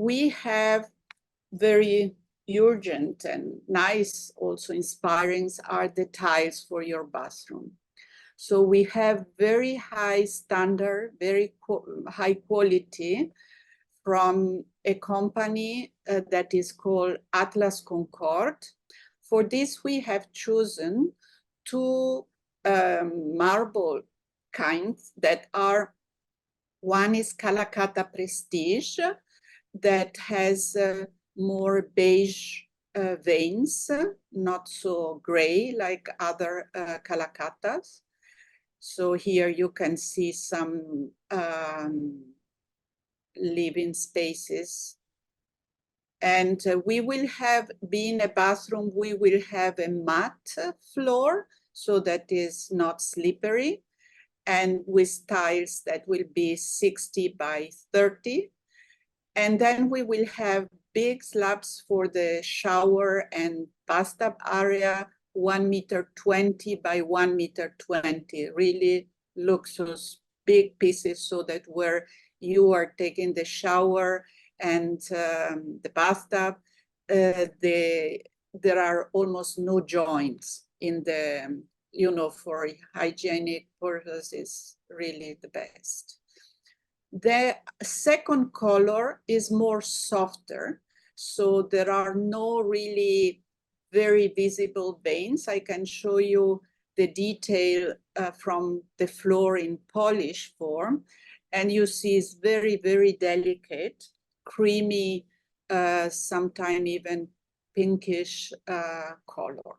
we have very urgent and nice, also inspiring, are the tiles for your bathroom. So we have very high standard, very high quality from a company that is called Atlas Concord. For this, we have chosen two marble kinds that are, one is Calacata Prestige that has more beige veins, not so gray like other Calacatas. So here you can see some living spaces. And we will have, being a bathroom, we will have a matte floor so that is not slippery, and with tiles that will be 60 by 30. And then we will have big slabs for the shower and bathtub area, 1.20 meters by 1.20 meters, really luxurious big pieces, so that where you are taking the shower and the bathtub, there are almost no joints in the, for hygienic purposes, really the best. The second color is more softer, so there are no really very visible veins. I can show you the detail from the floor in polish form, and you see it's very, very delicate, creamy, sometimes even pinkish color.